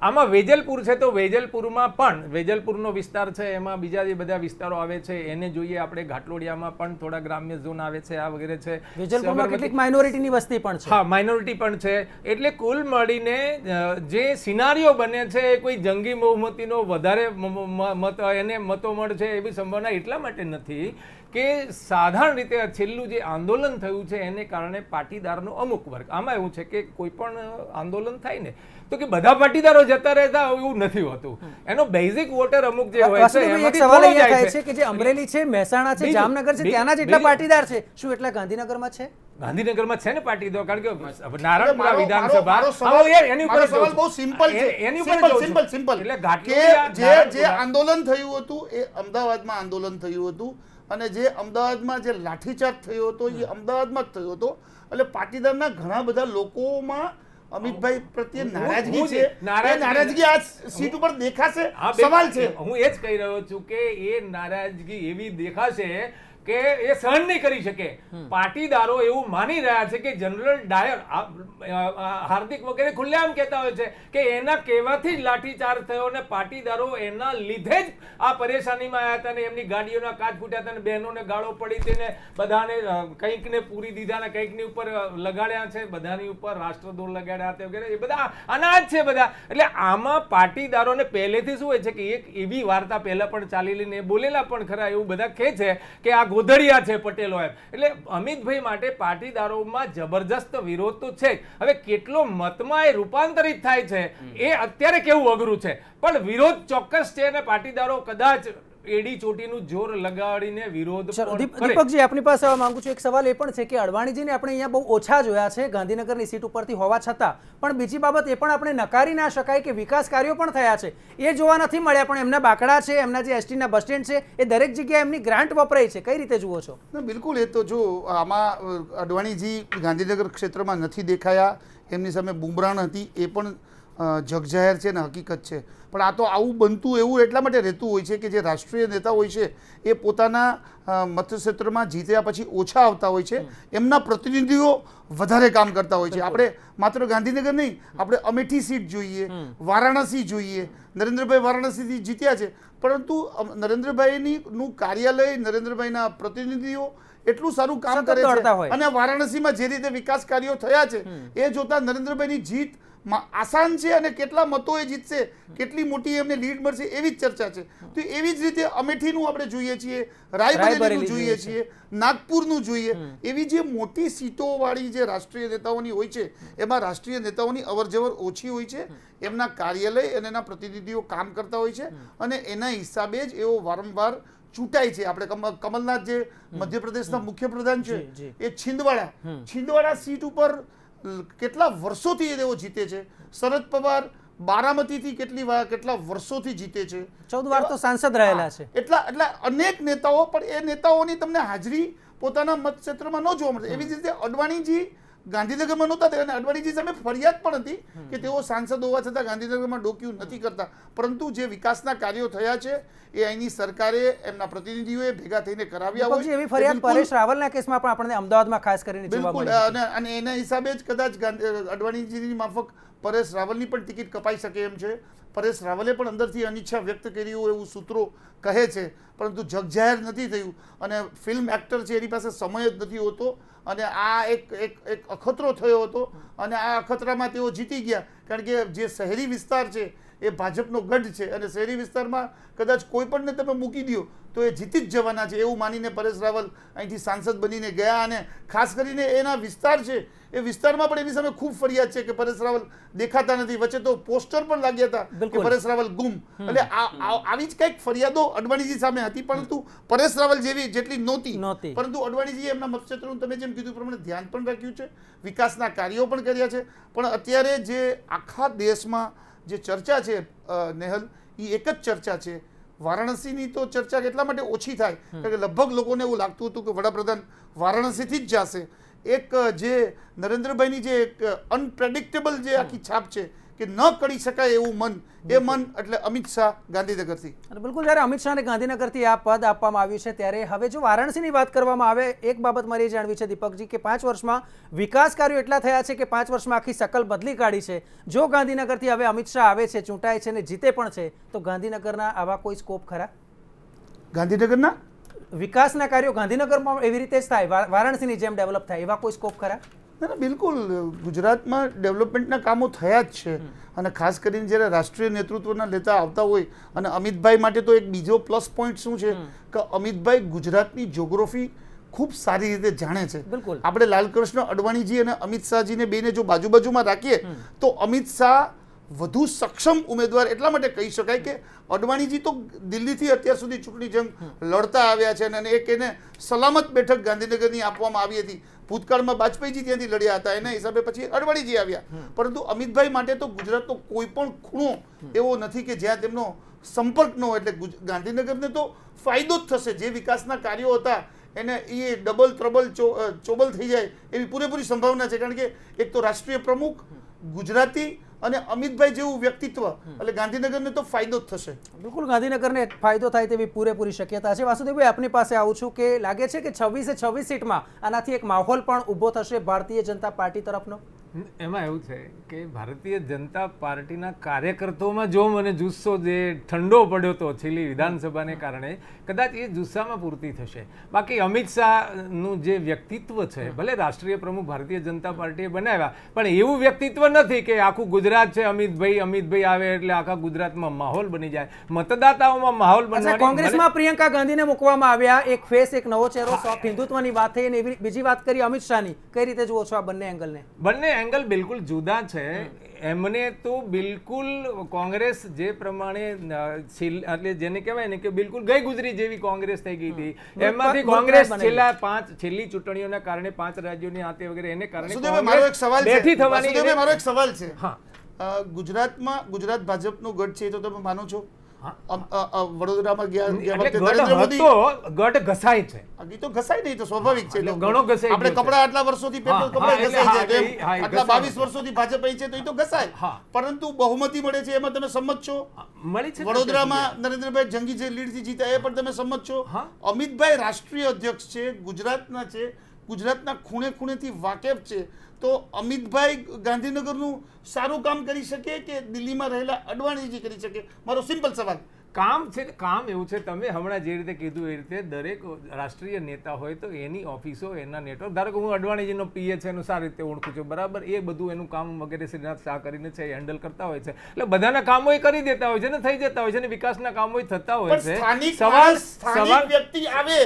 આમાં વેજલપુર છે તો વેજલપુરમાં પણ, વેજલપુરનો વિસ્તાર છે એમાં બીજા જે બધા વિસ્તારો આવે છે એને જોઈએ આપણે, ઘાટલોડિયામાં પણ થોડા ગ્રામ્ય ઝોન આવે છે, આ વગેરે છે. વેજલપુરમાં કેટલીક માઇનોરિટીની વસ્તી પણ છે. હા, માઇનોરિટી પણ છે. એટલે કુલ મળીને જે સિનારીઓ બને છે એ કોઈ જંગી બહુમતીનો વધારે મત એને મતો મળશે એવી સંભાવના એટલા માટે નથી કે સાધારણ રીતે છેલ્લું જે આંદોલન થયું છે એને કારણે પાટીદારનો અમુક વર્ગ, આમાં એવું છે કે કોઈ પણ આંદોલન થાય ને તો કે બધા પાટીદારો જતા રહેતા એવું નથી હોતું. એનો બેઝિક વોટર અમુક જે હોય છે એક સવાલ અહીંયા થાય છે કે જે અમરેલી છે, મહેસાણા છે, જામનગર છે, ત્યાંના જેટલા પાટીદાર છે, શું એટલા ગાંધીનગરમાં છે? ગાંધીનગરમાં છે ને પાટીદાર, કારણ કે નારણપુરા વિધાનસભા એની ઉપર સવાલ બહુ સિમ્પલ છે. સિમ્પલ કે જે આંદોલન થયું હતું એ અમદાવાદમાં આંદોલન થયું હતું, અને જે અમદાવાદમાં જે લાઠીચાર્જ થયો હતો એ અમદાવાદમાં જ થયો હતો. એટલે પાટીદારના ઘણા બધા લોકોમાં અમિતભાઈ પ્રત્યે નારાજગી છે. નારાજગી આ સીટ ઉપર દેખાશે? સવાલ છે. હું એ જ કહી રહ્યો છું કે એ નારાજગી એવી દેખાશે કે એ સહન નહીં કરી શકે. પાટીદારો એવું માની રહ્યા છે કે જનરલ ડાયર, હાર્દિક વગેરે ખુલ્લેઆમ કહેતા હોય છે કે એના કહેવાથી જ લાઠીચાર્જ થયો અને પાટીદારો એના લીધે જ આ પરેશાનીમાં આવ્યા હતા ને એમની ગાડીઓના કાચ ફૂટ્યા હતા ને બહેનોને ગાળો પડી હતી ને બધાને કંઈકને પૂરી દીધા ને કંઈકની ઉપર લગાડ્યા છે, બધાની ઉપર રાષ્ટ્રધ્વજ લગાડ્યા હતા વગેરે, એ બધા અનાજ છે બધા. એટલે આમાં પાટીદારોને પહેલેથી શું હોય છે કે એક એવી વાર્તા પહેલા પણ ચાલેલી ને બોલેલા પણ ખરા, એવું બધા કહે છે કે આ ગોધડિયા છે પટેલો એમ. એટલે અમિતભાઈ માટે પાટીદારોમાં જબરજસ્ત વિરોધ તો છે. હવે કેટલો મતમાં એ રૂપાંતરિત થાય છે એ અત્યારે કેવું અઘરું છે, પણ વિરોધ ચોક્કસ છે અને પાટીદારો કદાચ એડી ચોટીનું જોર લગાડીને વિરોધ દીપકજી આપની પાસે આવવા માંગુ છું. એક સવાલ એ પણ છે કે અડવાણીજીને આપણે અહીંયા બહુ ઓછા જોયા છે ગાંધીનગરની સીટ ઉપરથી હોવા છતાં, પણ બીજી બાબત એ પણ આપણે નકારી ના શકાય કે વિકાસ કાર્યો પણ થયા છે એ જોવા નથી મળ્યા, પણ એમના બાકડા છે, એમના જે એસટીના બસ સ્ટેન્ડ છે, એ દરેક જગ્યાએ એમની ગ્રાન્ટ વપરાય છે. કઈ રીતે જુઓ છો? બિલકુલ, એ તો જો આમાં અડવાણીજી ગાંધીનગર ક્ષેત્રમાં નથી દેખાયા, એમની સામે બુમરાણ હતી, એ પણ જગજાહેર છે ને હકીકત છે. પણ આ તો આવું બનતું એવું એટલા માટે રહેતું હોય છે કે જે રાષ્ટ્રીય નેતા હોય છે એ પોતાના મતક્ષેત્રમાં જીત્યા પછી ઓછા આવતા હોય છે, એમના પ્રતિનિધિઓ વધારે કામ કરતા હોય છે. આપણે માત્ર ગાંધીનગર નહીં, આપણે અમેઠી સીટ જોઈએ, વારાણસી જોઈએ. નરેન્દ્રભાઈ વારાણસીથી જીત્યા છે, પરંતુ નરેન્દ્રભાઈનું કાર્યાલય, નરેન્દ્રભાઈના પ્રતિનિધિઓ એટલું સારું કામ કરે છે અને વારાણસીમાં જે રીતે વિકાસ કાર્યો થયા છે એ જોતા નરેન્દ્રભાઈની જીત આસાન છે અને કેટલા મતો એ જીતશે, કેટલી મોટી એમને લીડ મળશે એવી જ ચર્ચા છે. તો એવી જ રીતે અમેઠીનું આપણે જોઈએ છીએ, રાયબરેલીનું જોઈએ છીએ, નાગપુરનું જોઈએ. એવી જે મોટી સીટોવાળી જે રાષ્ટ્રીય નેતાઓની હોય છે એમાં રાષ્ટ્રીય નેતાઓની અવરજવર ઓછી હોય છે, એમના કાર્યાલય અને એના પ્રતિનિધિઓ કામ કરતા હોય છે અને એના હિસાબે જ એઓ વારંવાર ચૂંટાય છે. આપણે કમલનાથ જે મધ્યપ્રદેશના મુખ્યપ્રધાન છે એ છિંદવાડા સીટ ઉપર કેટલા વર્ષોથી તેઓ જીતે છે. શરદ પવાર બારામતીથી કેટલા વર્ષોથી જીતે છે, 14 વાર તો સાંસદ રહેલા છે. એટલા અનેક નેતાઓ, પણ એ નેતાઓની તમને હાજરી પોતાના મત ક્ષેત્રમાં ન જોવા મળે. એવી જ રીતે અડવાણીજી ગાંધીનગરમાં નહોતા અને અડવાણીજી સામે ફરિયાદ પણ હતી કે તેઓ સાંસદ હોવા છતાં ગાંધીનગરમાં ડોક્યુ નથી કરતા. પરંતુ જે વિકાસના કાર્યો થયા છે એ અહીંની સરકારે એમના પ્રતિનિધિઓએ ભેગા થઈને કરાવ્યા દીપકજી, એવી ફરિયાદ પરેશ રાવલના કેસમાં પણ આપણને અમદાવાદમાં ખાસ કરીને જોવા બિલકુલ, મળી. અને એના હિસાબે જ કદાચ અડવાણીજીની માફક પરેશ રાવલની પણ ટિકિટ કપાઈ શકે એમ છે. પરેશ રાવલે પણ અંદરથી અનિચ્છા વ્યક્ત કરી હોય એવું સૂત્રો કહે છે, પરંતુ જગજાહેર નથી થયું. અને ફિલ્મ એક્ટર છે એની પાસે સમય જ નથી હોતો, અને આ એક અખતરો થયો હતો, અને આ અખતરામાં તેઓ જીતી ગયા. કારણ કે જે શહેરી વિસ્તાર છે એ ભાજપનો ગઢ છે, અને શહેરી વિસ્તારમાં કદાચ કોઈ પણને તમે મૂકી દો તો એ જીતી જ જવાના છે એવું માનીને પરેશ રાવલ અહીંથી સાંસદ બનીને ગયા. અને ખાસ કરીને એના વિસ્તાર છે એ વિસ્તારમાં પણ એની સામે ખૂબ ફરિયાદ છે કે પરેશ રાવલ દેખાતા નથી. વચ્ચે તો પોસ્ટર પણ લાગ્યા હતા કે પરેશ રાવલ ગુમ. એટલે આવી જ કંઈક ફરિયાદો અડવાણીજી સામે હતી, પરંતુ પરેશ રાવલ જેટલી નહોતી. પરંતુ અડવાણીજીએ એમના મતક્ષેત્રનું તમે જેમ કીધું પ્રમાણે ધ્યાન પણ રાખ્યું છે, વિકાસના કાર્યો પણ કર્યા છે. પણ અત્યારે જે આખા દેશમાં જે ચર્ચા છે નેહલ, એ એક જ ચર્ચા છે. વારાણસીની તો ચર્ચા એટલા માટે ઓછી થાય કારણ કે લગભગ લોકોને એવું લાગતું હતું કે વડાપ્રધાન વારાણસીથી જ જશે. એક જે નરેન્દ્રભાઈની જે એક અનપ્રેડિક્ટેબલ જે આખી છાપ છે કે ન કરી શકાય એવું મન, એ મન એટલે અમિત શાહ ગાંધીનગરથી. અને બિલકુલ, જ્યારે અમિત શાહને ગાંધીનગરથી આ પદ આપવામાં આવ્યું છે ત્યારે હવે જો વારાણસીની વાત કરવામાં આવે, એક બાબત મારે એ જાણવી છે દીપકજી કે 5 વર્ષમાં વિકાસ કાર્યો એટલા થયા છે કે 5 વર્ષમાં આખી શકલ બદલી કાઢી છે. જો ગાંધીનગરથી હવે અમિત શાહ આવે છે, ચૂંટાય છે અને જીતે પણ છે, તો ગાંધીનગરના આવા કોઈ સ્કોપ ખરા? ગાંધીનગરના વિકાસના કાર્યો ગાંધીનગરમાં એવી રીતે જ થાય, વારાણસીની જેમ ડેવલપ થાય, એવા કોઈ સ્કોપ ખરા? ના, બિલકુલ. ગુજરાતમાં ડેવલપમેન્ટના કામો થયા જ છે, અને ખાસ કરીને જ્યારે રાષ્ટ્રીય નેતૃત્વના નેતા આવતા હોય, અને અમિતભાઈ માટે તો એક બીજો પ્લસ પોઈન્ટ શું છે કે અમિતભાઈ ગુજરાતની જ્યોગ્રાફી ખૂબ સારી રીતે જાણે છે. બિલકુલ. આપણે લાલકૃષ્ણ અડવાણીજી અને અમિત શાહજીને બેને જો બાજુમાં રાખીએ તો અમિત શાહ વધુ સક્ષમ ઉમેદવાર એટલા માટે કહી શકાય કે અડવાણીજી તો દિલ્હીથી અત્યાર સુધી ચૂંટણી જંગ લડતા આવ્યા છે, અને એક એને સલામત બેઠક ગાંધીનગરની આપવામાં આવી હતી. ભૂતકાળમાં વાજપેયીજી ત્યાંથી લડ્યા હતા, એના હિસાબે પછી અડવાણીજી આવ્યા. પરંતુ અમિતભાઈ માટે તો ગુજરાતનો કોઈ પણ ખૂણો એવો નથી કે જ્યાં તેમનો સંપર્ક ન હોય. એટલે ગાંધીનગરને તો ફાયદો જ થશે. જે વિકાસના કાર્યો હતા એને એ ડબલ ત્રબલ ચોબલ થઈ જાય એવી પૂરેપૂરી સંભાવના છે. કારણ કે એક તો રાષ્ટ્રીય પ્રમુખ ગુજરાતી અને અમિતભાઈ જેવું વ્યક્તિત્વ, એટલે ગાંધીનગરને તો ફાયદો જ થશે. બિલકુલ, ગાંધીનગરને ફાયદો થાય તેવી પૂરેપૂરી શક્યતા છે. વાસુદેવભાઈ, આપની પાસે આવું છું કે લાગે છે કે 26 સીટમાં આનાથી એક માહોલ પણ ઊભો થશે ભારતીય જનતા પાર્ટી તરફનો? એમાં એવું છે કે ભારતીય જનતા પાર્ટીના કાર્યકર્તાઓમાં જો મને જુસ્સો જે ઠંડો પડ્યો હતો છેલ્લી વિધાનસભાને કારણે, કદાચ એ જુસ્સામાં પૂર્તિ થશે. બાકી અમિત શાહનું જે વ્યક્તિત્વ છે, ભલે રાષ્ટ્રીય પ્રમુખ ભારતીય જનતા પાર્ટીએ બનાવ્યા, પણ એવું વ્યક્તિત્વ નથી કે આખું ગુજરાત છે અમિતભાઈ આવે એટલે આખા ગુજરાતમાં માહોલ બની જાય. મતદાતાઓમાં માહોલ બનવાની. કોંગ્રેસમાં પ્રિયંકા ગાંધીને મૂકવામાં આવ્યા, એક ફેસ, એક નવો ચહેરો, સોફ્ટ હિન્દુત્વની વાત થઈ, અને બીજી વાત કરી અમિત શાહની. કઈ રીતે જુઓ છો આ બંને એંગલને? બંને એંગલ બિલકુલ જુદા છે. એમને તો બિલકુલ કોંગ્રેસ જે પ્રમાણે એટલે જેને કહેવાય ને કે બિલકુલ ગઈ ગુજરી જેવી કોંગ્રેસ થઈ ગઈ હતી, એમાંથી કોંગ્રેસ છેલ્લી ચૂંટણીઓના કારણે 5 રાજ્યોની આતે વગેરે એને કારણે મારો એક સવાલ છે. હા, ગુજરાત ભાજપનું ગઢ છે તો તમે માનો છો? વડોદરામાં ગઢ ઘસાય છે. હજી તો ઘસાય નહીં તો સ્વાભાવિક છે. ઘણો ઘસાય. આપણે કપડા આટલા વર્ષોથી ઘસાઈ જાય, આટલા 22 વર્ષોથી ભાજપ અહીં છે તો એ તો ઘસાય. પરંતુ બહુમતી મળે છે એમાં તમે સંમત છો? મળી છે. વડોદરામાં નરેન્દ્રભાઈ જંગી જે લીડથી જીત્યા એ પણ તમે સંમત છો? અમિતભાઈ રાષ્ટ્રીય અધ્યક્ષ છે, ગુજરાતના છે, ગુજરાતના ખૂણે ખૂણેથી વાકેફ છે. તો અમિતભાઈ ગાંધીનગરનું સારું કામ કરી શકે કે દિલ્હીમાં રહેલા અડવાણીજી કરી શકે? મારો સિમ્પલ સવાલ. કામ છે, કામ એવું છે, તમે હમણાં જે રીતે કીધું એ રીતે દરેક રાષ્ટ્રીય નેતા હોય તો એની ઓફિસો, એના નેટવર્ક, ધારો કે હું અડવાણીજીનો પીએ છે એનું સારી રીતે ઓળખું છું, બરાબર, એ બધું એનું કામ વગેરે શ્રીનાથ શાહ કરીને છે, હેન્ડલ કરતા હોય છે. એટલે બધાના કામો એ કરી દેતા હોય છે ને, થઈ જતા હોય છે ને, વિકાસના કામો થતા હોય છે. સ્થાનિક વ્યક્તિ આવે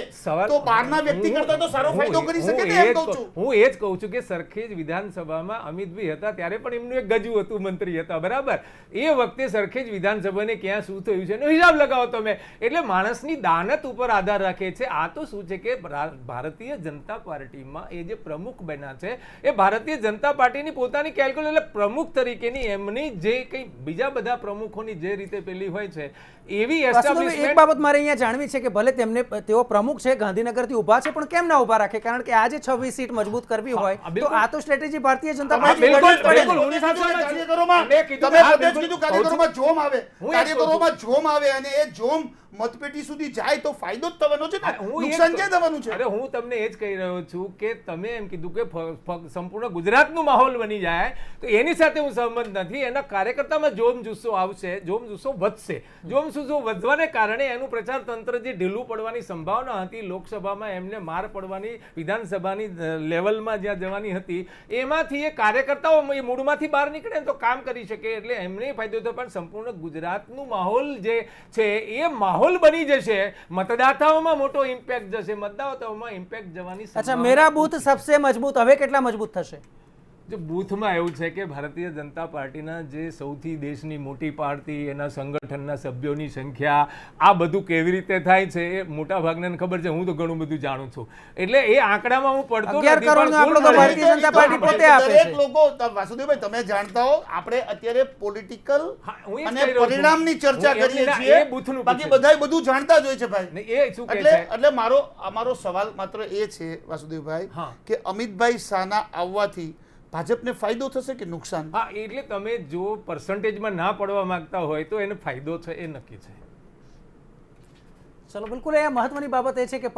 તો બહારના વ્યક્તિ કરતા તો સારો ફાયદો કરી શકે ને, એમ કહું છું. હું એ જ કહું છું કે સરખેજ વિધાનસભામાં અમિતભાઈ હતા ત્યારે પણ એમનું એક ગજુ હતું, મંત્રી હતા, બરાબર. એ વખતે સરખેજ વિધાનસભાને ક્યાં શું થયું છે હિસાબ લગાવો તમે. એટલે માણસની દાનત ઉપર આધાર રાખે છે. આ તો શું છે કે ભારતીય જનતા પાર્ટીમાં એ જે પ્રમુખ બન્યા છે એ ભારતીય જનતા પાર્ટીની પોતાની કેલ્ક્યુલેટ, એટલે પ્રમુખ તરીકેની એમની જે કંઈ બીજા બધા પ્રમુખોની જે રીતે પેલી હોય છે એવી એક એસ્ટાબ્લિશમેન્ટ. બાબત મારે અહીંયા જાણવી છે કે ભલે તેઓ પ્રમુખ છે, ગાંધીનગરથી ઊભા છે, પણ કેમ ના ઊભા રાખે? કારણ કે આજે 26 સીટ મજબૂત કરવી હોય તો આ તો સ્ટ્રેટેજી ભારતીય જનતા પાર્ટી કાર્યકરોમાં જોમ આવે અને એ જોમ મતપેટી સુધી જાય તો ફાયદો જ થવાનો છે ને, નુકસાન ક્યાં થવાનું છે? અરે હું તમને એ જ કહી રહ્યો છું કે તમે એમ કીધું કે સંપૂર્ણ ગુજરાતનું માહોલ બની જાય તો એની સાથે હું સહમત નથી. એના કાર્યકર્તામાં જોમ જુસ્સો આવશે, જોમ જુસ્સો વધશે. જોમ જુસ્સો વધવાને કારણે એનું પ્રચાર તંત્ર જે ઢીલું પડવાની સંભાવના હતી, લોકસભામાં એમને માર પડવાની, વિધાનસભાની લેવલમાં જ્યાં જવાની હતી, એમાંથી એ કાર્યકર્તાઓ એ મૂળમાંથી બહાર નીકળે તો કામ કરી શકે. એટલે એમને ફાયદો થયો. પણ સંપૂર્ણ ગુજરાતનું માહોલ જે છે એ માહોલ બની જશે, મતદાતાઓમાં મોટો ઇમ્પેક્ટ જશે, મતદાતાઓમાં ઇમ્પેક્ટ જવાની. અચ્છા, મેરા બૂથ સબસે મજબૂત હવે કેટલા મજબૂત થશે? જો બૂથમાં એવું છે કે ભારતીય જનતા પાર્ટીના જે સૌથી દેશની મોટી પાર્ટી, એના સંગઠનના સભ્યોની સંખ્યા, આ બધું કેવી રીતે થાય છે એ મોટા ભાગને ખબર છે. હું તો ઘણું બધું જાણું છું. એટલે એ આંકડામાં હું પડતો 11 કરોડનો આંકડો તો ભારતીય જનતા પાર્ટી પોતે આપે છે. દરેક લોકો, વાસુદેવભાઈ તમે જાણતા હો, આપણે અત્યારે પોલિટિકલ અને પરિણામની ચર્ચા કરીએ છીએ, બાકી બધા બધું જાણતા જ હોય છે ભાઈ. એ શું કહે છે? એટલે અમારો સવાલ માત્ર એ છે વાસુદેવભાઈ કે અમિતભાઈ શાહના આવવાથી ભાજપને ફાયદો થશે કે નુકસાન? હા, એટલે તમે જો પર્સન્ટેજમાં ના પડવા માંગતા હોય તો એને ફાયદો છે, એ નક્કી છે. ચલો, બિલકુલ એ મહત્વની બાબત એ છે કે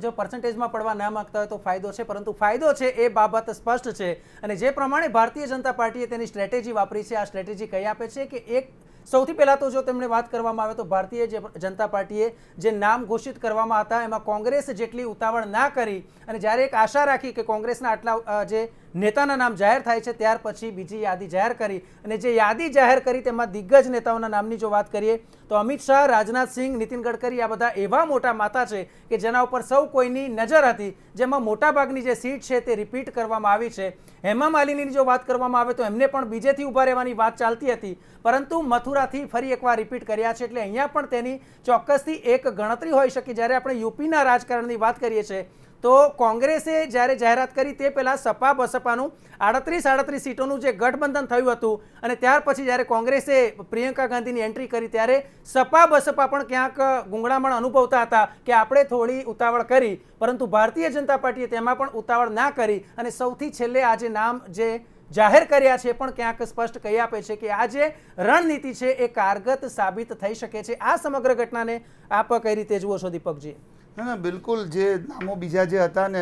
જો પર્સન્ટેજમાં પડવા ના માંગતા હોય તો ફાયદો છે, પરંતુ ફાયદો છે એ બાબત સ્પષ્ટ છે. અને જે પ્રમાણે ભારતીય જનતા પાર્ટીએ તેની સ્ટ્રેટેજી વાપરી છે, આ સ્ટ્રેટેજી કઈ આપે છે કે એક સૌથી પહેલાં તો જો તેમણે વાત કરવામાં આવે તો ભારતીય જનતા પાર્ટીએ જે નામ ઘોષિત કરવામાં હતા એમાં કોંગ્રેસ જેટલી ઉતાવળ ના કરી, અને જ્યારે એક આશા રાખી કે કોંગ્રેસના આટલા જે નેતાના નામ જાહેર થાય છે ત્યાર પછી બીજી યાદી જાહેર કરી. અને જે યાદી જાહેર કરી તેમાં દિગ્ગજ નેતાઓના નામની જો વાત કરીએ તો અમિત શાહ, રાજનાથસિંહ, નીતિન ગડકરી આ બધા એવા મોટા માતા છે કે જેના ઉપર સૌ કોઈની નજર હતી, જેમાં મોટાભાગની જે સીટ છે તે રિપીટ કરવામાં આવી છે. હેમા માલિનીની જો વાત કરવામાં આવે તો એમને પણ બીજેથી ઊભા રહેવાની વાત ચાલતી હતી, પરંતુ મથુરાથી ફરી એકવાર રિપીટ કર્યા છે. એટલે અહીંયા પણ તેની ચોક્કસથી એક ગણતરી હોઈ શકે. જ્યારે આપણે યુપીના રાજકારણની વાત કરીએ છીએ તો કોંગ્રેસે જ્યારે જાહેરાત કરી તે પહેલાં સપા બસપાનું 38 સીટોનું જે ગઠબંધન થયું હતું, અને ત્યાર પછી જ્યારે કોંગ્રેસે પ્રિયંકા ગાંધીની એન્ટ્રી કરી ત્યારે સપા બસપા પણ ક્યાંક ગુંગળામણ અનુભવતા હતા કે આપણે થોડી ઉતાવળ કરી, પરંતુ ભારતીય જનતા પાર્ટીએ તેમાં પણ ઉતાવળ ના કરી. અને સૌથી છેલ્લે આ જે નામ જે જાહેર કર્યા છે પણ ક્યાંક સ્પષ્ટ કહી આપે છે કે આ જે રણનીતિ છે એ કારગત સાબિત થઈ શકે છે. આ સમગ્ર ઘટનાને આપ કઈ રીતે જુઓ છો દીપકજી? ના, બિલકુલ. જે નામો બીજા જે હતા ને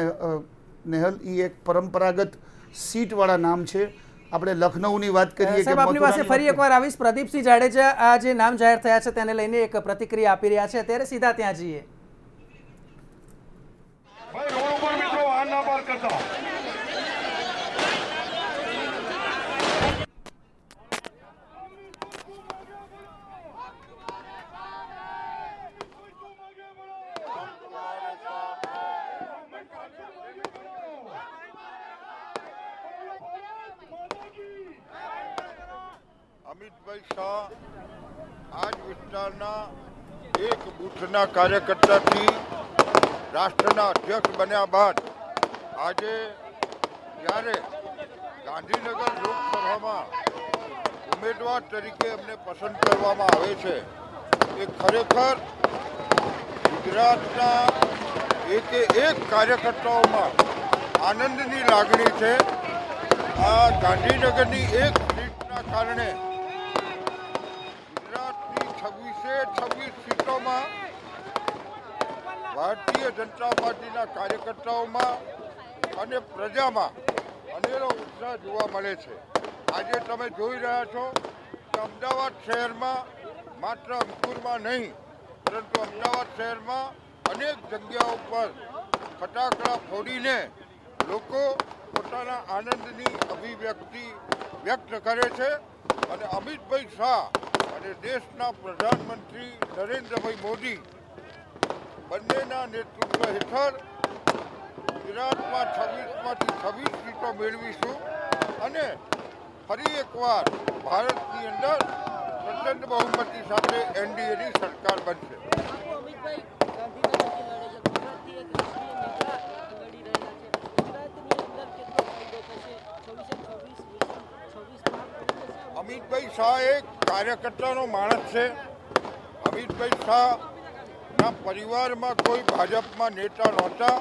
નેહલ, એ એક પરંપરાગત સીટવાળા નામ છે. આપણે લખનઉની વાત કરીએ સાહેબ, આપની પાસે ફરી એકવાર આવીશ. પ્રદીપસિંહ જાડેજા આ જે નામ જાહેર થયા છે તેને લઈને એક પ્રતિક્રિયા આપી રહ્યા છે, અત્યારે સીધા ત્યાં જઈએ. અમિતભાઈ શાહ આજ વિસ્તારના એક બૂથના કાર્યકર્તાથી રાષ્ટ્રના અધ્યક્ષ બન્યા બાદ આજે જ્યારે ગાંધીનગર લોકસભામાં ઉમેદવાર તરીકે એમને પસંદ કરવામાં આવે છે એ ખરેખર ગુજરાતના એકે એક કાર્યકર્તાઓમાં આનંદની લાગણી છે. આ ગાંધીનગરની એક સીટના કારણે ગુજરાતની 26 સીટોમાં ભારતીય જનતા પાર્ટીના કાર્યકર્તાઓમાં અને પ્રજામાં અનેરો ઉત્સાહ જોવા મળે છે. આજે તમે જોઈ રહ્યા છો કે અમદાવાદ શહેરમાં માત્ર અંકુરમાં નહીં પરંતુ અમદાવાદ શહેરમાં અનેક જગ્યાઓ પર ફટાકડા ફોડીને લોકો પોતાના આનંદની અભિવ્યક્તિ વ્યક્ત કરે છે. અને અમિતભાઈ શાહ અને દેશના પ્રધાનમંત્રી નરેન્દ્રભાઈ મોદી બંનેના નેતૃત્વ હેઠળ ગુજરાતમાં 26માંથી 26 સીટો મેળવીશું અને ફરી એકવાર ભારતની અંદર પ્રચંડ બહુમતી સાથે એનડીએની સરકાર બનશે. અમિતભાઈ ગાંધીનગરથી લડે છે, ગુજરાતથી એક રાષ્ટ્રીય નેતા લડી રહ્યા છે. ગુજરાતની અંદર કેટલો ફાયદો થશે? 26 અમિતભાઈ શાહ એક કાર્યકર્તાનો માણસ છે. અમિતભાઈ શાહના પરિવારમાં કોઈ ભાજપમાં નેતા નહોતા,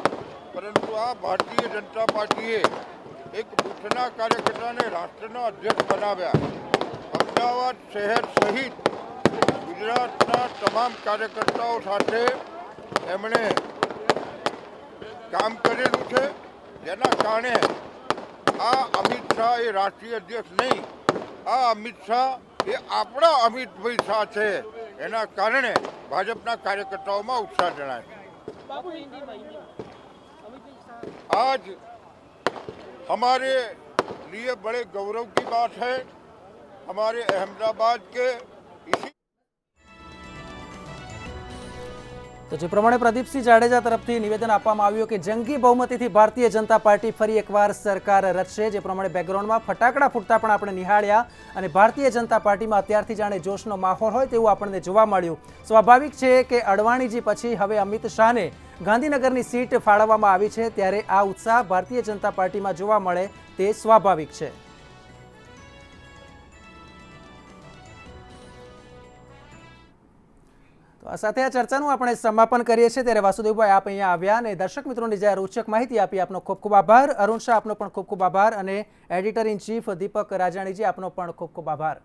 પરંતુ આ ભારતીય જનતા પાર્ટીએ એક બૂથના કાર્યકર્તાને રાષ્ટ્રના અધ્યક્ષ બનાવ્યા. અમદાવાદ શહેર સહિત ગુજરાતના તમામ કાર્યકર્તાઓ સાથે એમણે કામ કરેલું છે, જેના કારણે આ અમિત શાહ એ રાષ્ટ્રીય અધ્યક્ષ નહીં, આ અમિત શાહ એ આપણા અમિતભાઈ શાહ છે. એના કારણે ભાજપના કાર્યકર્તાઓમાં ઉત્સાહ જણાય છે. आज हमारे लिए बड़े गौरव की बात है. हमारे अहमदाबाद के इसी તો જે પ્રમાણે પ્રદીપસિંહ જાડેજા તરફથી નિવેદન આપવામાં આવ્યું કે જંગી બહુમતીથી ભારતીય જનતા પાર્ટી ફરી એકવાર સરકાર રચશે, જે પ્રમાણે બેકગ્રાઉન્ડમાં ફટાકડા ફૂટતા પણ આપણે નિહાળ્યા અને ભારતીય જનતા પાર્ટીમાં અત્યારથી જાણે જોશનો માહોલ હોય તેવું આપણને જોવા મળ્યું. સ્વાભાવિક છે કે અડવાણીજી પછી હવે અમિત શાહને ગાંધીનગરની સીટ ફાળવવામાં આવી છે, ત્યારે આ ઉત્સાહ ભારતીય જનતા પાર્ટીમાં જોવા મળે તે સ્વાભાવિક છે. તો આ સાથે આ ચર્ચાનું આપણે સમાપન કરીએ છીએ. ત્યારે વાસુદેવભાઈ આપ અહીંયા આવ્યા અને દર્શક મિત્રોને જે રોચક માહિતી આપી આપનો ખૂબ ખૂબ આભાર. અરુણ શાહ આપનો પણ ખૂબ ખૂબ આભાર અને એડિટર ઇન ચીફ દીપક રાજાણીજી આપનો પણ ખૂબ ખૂબ આભાર.